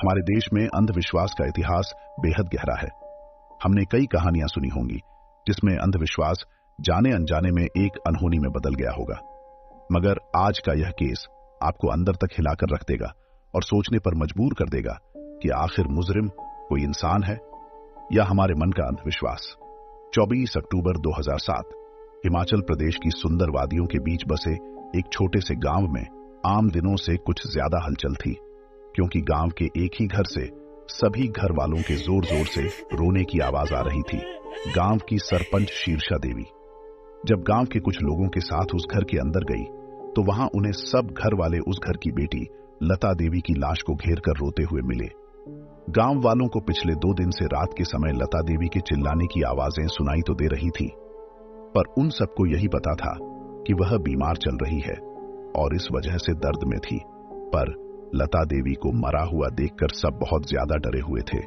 हमारे देश में अंधविश्वास का इतिहास बेहद गहरा है। हमने कई कहानियां सुनी होंगी जिसमें अंधविश्वास जाने अनजाने में एक अनहोनी में बदल गया होगा, मगर आज का यह केस आपको अंदर तक हिलाकर रख देगा और सोचने पर मजबूर कर देगा कि आखिर मुजरिम कोई इंसान है या हमारे मन का अंधविश्वास। 24 अक्टूबर 2007 हिमाचल प्रदेश की सुंदर वादियों के बीच बसे एक छोटे से गांव में आम दिनों से कुछ ज्यादा हलचल थी, क्योंकि गांव के एक ही घर से सभी घर वालों के जोर जोर से रोने की आवाज आ रही थी। गांव की सरपंच शीर्षा देवी जब गांव के कुछ लोगों के साथ उस घर के अंदर गई तो वहां उन्हें सब घर वाले उस घर की बेटी लता देवी की लाश को घेर कर रोते हुए मिले। गांव वालों को पिछले 2 दिन से रात के समय लता देवी के चिल्लाने की आवाजें सुनाई तो दे रही थी, पर उन सबको यही पता था कि वह बीमार चल रही है और इस वजह से दर्द में थी। पर लता देवी को मरा हुआ देखकर सब बहुत ज्यादा डरे हुए थे।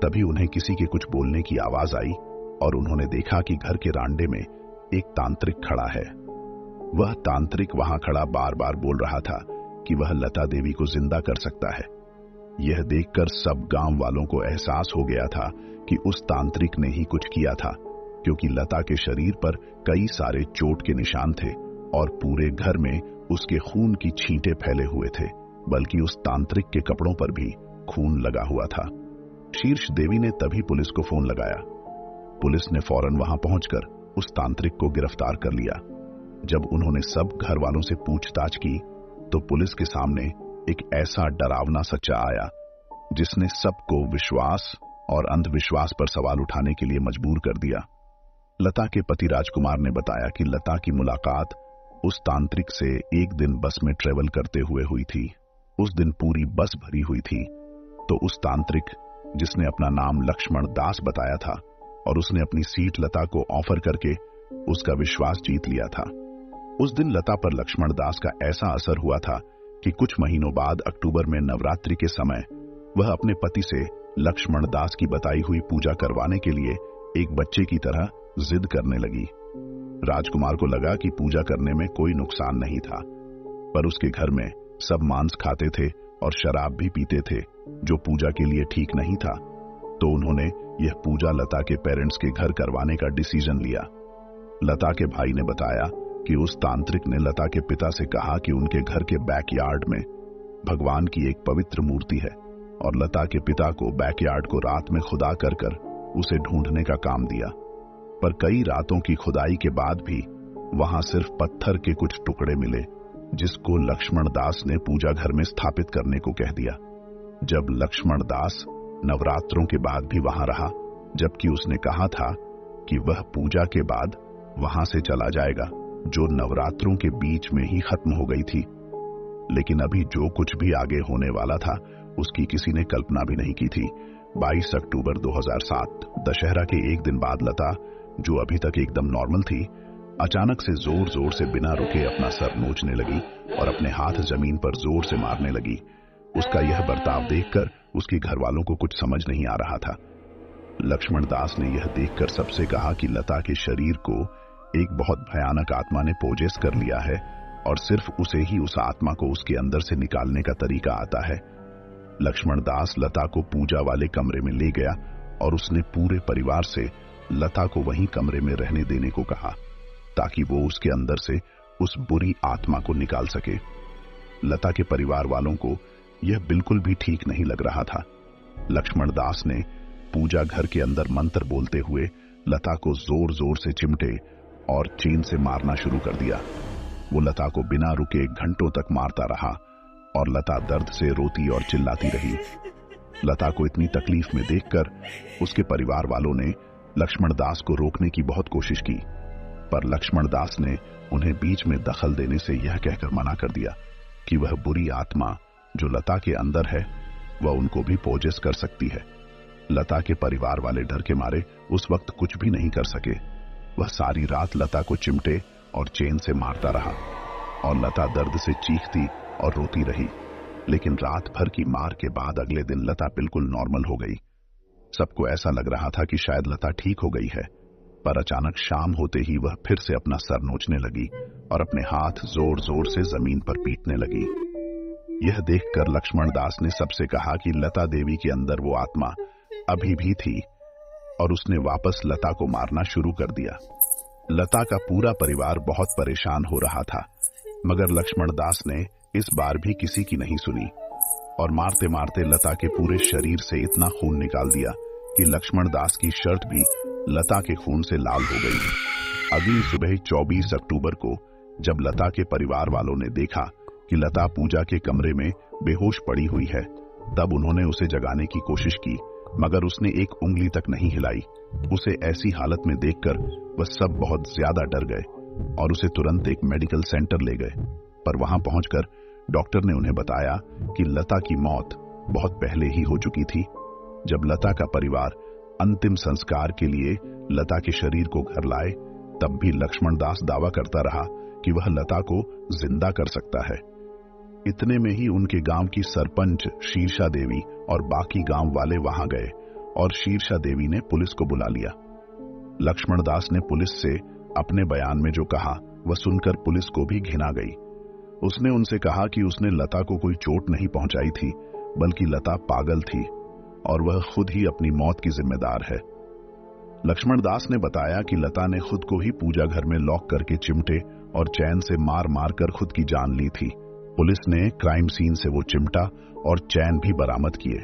तभी उन्हें किसी के कुछ बोलने की आवाज आई और उन्होंने देखा कि घर के रांडे में एक तांत्रिक खड़ा है। वह तांत्रिक वहां खड़ा बार बार बोल रहा था कि वह लता देवी को जिंदा कर सकता है। यह देखकर सब गांव वालों को एहसास हो गया था कि उस तांत्रिक ने ही कुछ किया था, क्योंकि लता के शरीर पर कई सारे चोट के निशान थे और पूरे घर में उसके खून की छींटे फैले हुए थे, बल्कि उस तांत्रिक के कपड़ों पर भी खून लगा हुआ था। शीर्ष देवी ने तभी पुलिस को फोन लगाया। पुलिस ने फौरन वहां पहुंचकर उस तांत्रिक को गिरफ्तार कर लिया। जब उन्होंने सब घर वालों से पूछताछ की तो पुलिस के सामने एक ऐसा डरावना सच्चा आया जिसने सबको विश्वास और अंधविश्वास पर सवाल उठाने के लिए मजबूर कर दिया। लता के पति राजकुमार ने बताया कि लता की मुलाकात उस तांत्रिक से एक दिन बस में ट्रेवल करते हुए हुई थी। उस दिन पूरी बस भरी हुई थी, तो उस तांत्रिक जिसने अपना नाम लक्ष्मण दास बताया था और उसने अपनी सीट लता को ऑफर करके उसका विश्वास जीत लिया था। उस दिन लता पर लक्ष्मण दास का ऐसा असर हुआ था कि कुछ महीनों बाद अक्टूबर में नवरात्रि के समय वह अपने पति से लक्ष्मण दास की बताई हुई पूजा करवाने के लिए एक बच्चे की तरह जिद करने लगी। राजकुमार को लगा कि पूजा करने में कोई नुकसान नहीं था, पर उसके घर में सब मांस खाते थे और शराब भी पीते थे, जो पूजा के लिए ठीक नहीं था। तो उन्होंने यह पूजा लता के पेरेंट्स के घर करवाने का डिसीजन लिया। लता के भाई ने बताया कि उस तांत्रिक ने लता के पिता से कहा कि उनके घर के बैकयार्ड में भगवान की एक पवित्र मूर्ति है और लता के पिता को बैकयार्ड को रात में खुदा कर उसे ढूंढने का काम दिया। पर कई रातों की खुदाई के बाद भी वहां सिर्फ पत्थर के कुछ टुकड़े मिले, जिसको लक्ष्मण दास ने पूजा घर में स्थापित करने को कह दिया। जब लक्ष्मण दास नवरात्रों के बाद भी वहां रहा, जबकि उसने कहा था कि वह पूजा के बाद वहां से चला जाएगा, जो नवरात्रों के बीच में ही खत्म हो गई थी। लेकिन अभी जो कुछ भी आगे होने वाला था उसकी किसी ने कल्पना भी नहीं की थी। 22 अक्टूबर 2007 दशहरा के एक दिन बाद लता, जो अभी तक एकदम नॉर्मल थी, अचानक से जोर जोर से बिना रुके अपना सर नोचने लगी और अपने हाथ जमीन पर जोर से मारने लगी। उसका यह बर्ताव देखकर उसके घर वालों को कुछ समझ नहीं आ रहा था। लक्ष्मण दास ने यह देखकर सबसे कहा कि लता के शरीर को एक बहुत भयानक आत्मा ने पोजेस कर लिया है और सिर्फ उसे ही उस आत्मा को उसके अंदर से निकालने का तरीका आता है। लक्ष्मण दास लता को पूजा वाले कमरे में ले गया और उसने पूरे परिवार से लता को वहीं कमरे में रहने देने को कहा, ताकि वो उसके अंदर से उस बुरी आत्मा को निकाल सके। लता के परिवार वालों को यह बिल्कुल भी ठीक नहीं लग रहा था। लक्ष्मण दास ने पूजा घर के अंदर मंत्र बोलते हुए लता को जोर जोर से चिमटे और चेन से मारना शुरू कर दिया। वो लता को बिना रुके घंटों तक मारता रहा और लता दर्द से रोती और चिल्लाती रही। लता को इतनी तकलीफ में देखकर उसके परिवार वालों ने लक्ष्मण दास को रोकने की बहुत कोशिश की, पर लक्ष्मण दास ने उन्हें बीच में दखल देने से यह कहकर मना कर दिया कि वह बुरी आत्मा जो लता के अंदर है वह उनको भी पोजेस कर सकती है। लता के परिवार वाले डर के मारे उस वक्त कुछ भी नहीं कर सके। वह सारी रात लता को चिमटे और चेन से मारता रहा और लता दर्द से चीखती और रोती रही। लेकिन रात भर की मार के बाद अगले दिन लता बिल्कुल नॉर्मल हो गई। सबको ऐसा लग रहा था कि शायद लता ठीक हो गई है, पर अचानक शाम होते ही वह फिर से अपना सर नोचने लगी और अपने हाथ जोर जोर से जमीन पर पीटने लगी। यह देखकर लक्ष्मण दास ने सबसे कहा कि लता देवी के अंदर वो आत्मा अभी भी थी और उसने वापस लता को मारना शुरू कर दिया। लता का पूरा परिवार बहुत परेशान हो रहा था, मगर लक्ष्मण दास ने इस बार भी किसी की नहीं सुनी और मारते मारते लता के पूरे शरीर से इतना खून निकाल दिया कि लक्ष्मण दास की शर्ट भी लता के खून से लाल हो गई। अगली सुबह 24 अक्टूबर को जब लता के परिवार वालों ने देखा कि लता पूजा के कमरे में बेहोश पड़ी हुई है, तब उन्होंने उसे जगाने की कोशिश की, मगर उसने एक उंगली तक नहीं हिलाई। उसे ऐसी हालत में देखकर वह सब बहुत ज्यादा डर गए और उसे तुरंत एक मेडिकल सेंटर ले गए। पर वहां पहुंचकर डॉक्टर ने उन्हें बताया कि लता की मौत बहुत पहले ही हो चुकी थी। जब लता का परिवार अंतिम संस्कार के लिए लता के शरीर को घर लाए, तब भी लक्ष्मण दास दावा करता रहा कि वह लता को जिंदा कर सकता है। इतने में ही उनके गांव की सरपंच शीर्षा देवी और बाकी गांव वाले वहां गए और शीर्षा देवी ने पुलिस को बुला लिया। लक्ष्मण दास ने पुलिस से अपने बयान में जो कहा वह सुनकर पुलिस को भी घिना गई। उसने उनसे कहा कि उसने लता को कोई चोट नहीं पहुंचाई थी, बल्कि लता पागल थी और वह खुद ही अपनी मौत की जिम्मेदार है। लक्ष्मण दास ने बताया कि लता ने खुद को ही पूजा घर में लॉक करके चिमटे और चैन से मार मार कर खुद की जान ली थी। पुलिस ने क्राइम सीन से वो चिमटा और चैन भी बरामद किए,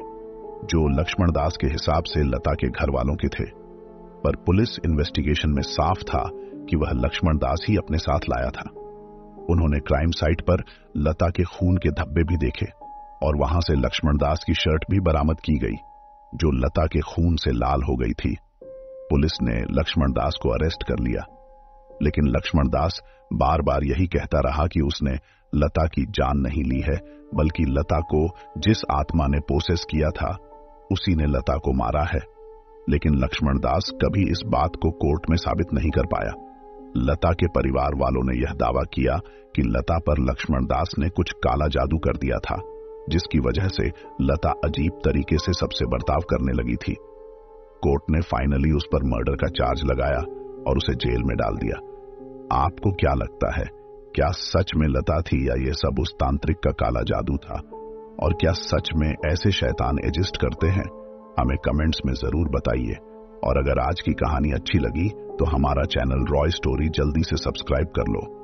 जो लक्ष्मण दास के हिसाब से लता के घर वालों के थे। पर पुलिस इन्वेस्टिगेशन में साफ था कि वह लक्ष्मण दास ही अपने साथ लाया था। उन्होंने क्राइम साइट पर लता के खून के धब्बे भी देखे और वहां से लक्ष्मण दास की शर्ट भी बरामद की गई, जो लता के खून से लाल हो गई थी। पुलिस ने लक्ष्मण दास को अरेस्ट कर लिया, लेकिन लक्ष्मण दास बार बार यही कहता रहा कि उसने लता की जान नहीं ली है, बल्कि लता को जिस आत्मा ने पोसेस किया था उसी ने लता को मारा है। लेकिन लक्ष्मण दास कभी इस बात को कोर्ट में साबित नहीं कर पाया। लता के परिवार वालों ने यह दावा किया कि लता पर लक्ष्मण दास ने कुछ काला जादू कर दिया था, जिसकी वजह से लता अजीब तरीके से सबसे बर्ताव करने लगी थी। कोर्ट ने फाइनली उस पर मर्डर का चार्ज लगाया और उसे जेल में डाल दिया। आपको क्या लगता है, क्या सच में लता थी या ये सब उस तांत्रिक का काला जादू था? और क्या सच में ऐसे शैतान एग्जिस्ट करते हैं? हमें कमेंट्स में जरूर बताइए। और अगर आज की कहानी अच्छी लगी तो हमारा चैनल रॉय स्टोरी जल्दी से सब्सक्राइब कर लो।